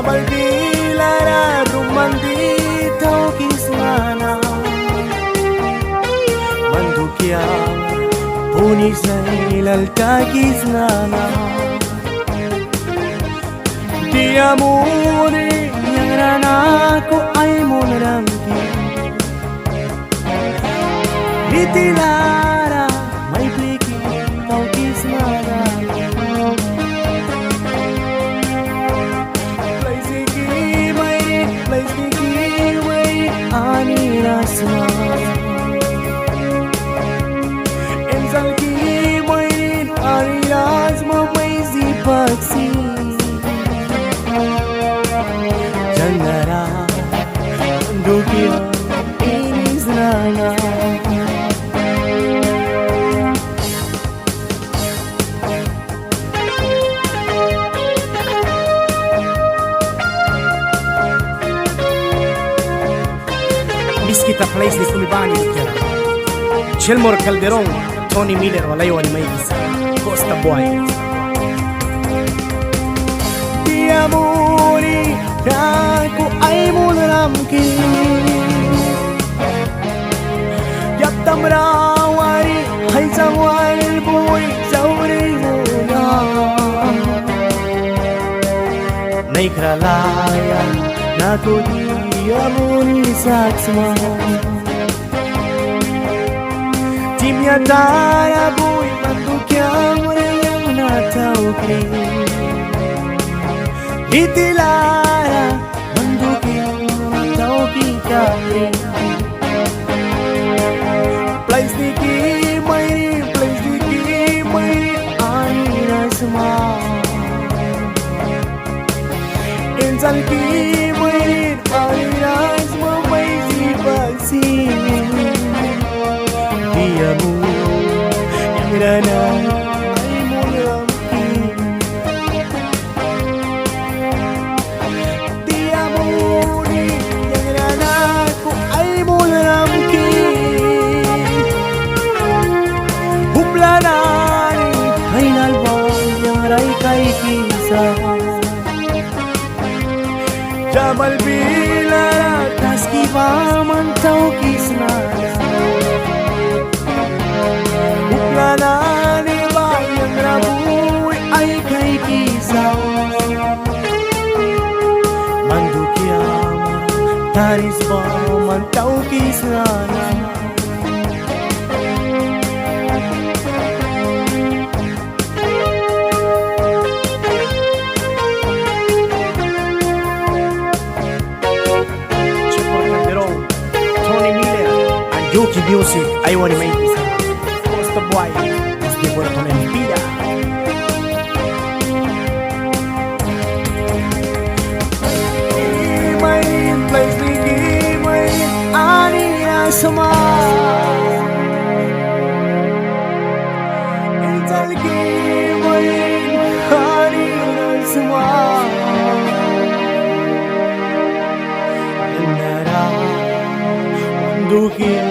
Jabal bilara rumandi tau kismana Mandukia punisay lalta kisnana Di amore yang ranako ay monaramki Itilara may pliki tau kismana Ani rasma Enzal ki main ani rasma mai zipaksi Jangara dukia ini znana Biskita place di Sumibani dichiara Chelmore Calderon, Tony Miller walayo ni Mavis Costa Boy Di amori Raku ay mularamki Yaptam rawari Hay zawal boy Zawri zona Naikralaya Naku di amoni saksma Timya taya boy Mandukyang yang natawki Itilara Mandukyang natawki kapri Place diki may ani rasma Enzal ki may ani rasma may zipaksi Diamu yang rana ay mulamki Diamuri yang rana ko ay mulamki Huplanani ay nalwang yang ray kay kisa Jabal bilara taski paman tau kisnana Uklanani bayang rabuy ay kay kisaw Mandukiyama taris paman tau kisnana Yuki Music, I want to make this Costa Boy, es de Puerto Mentira Main place lagi main Ania sama Entar lagi main Ania sama Endara Mandukia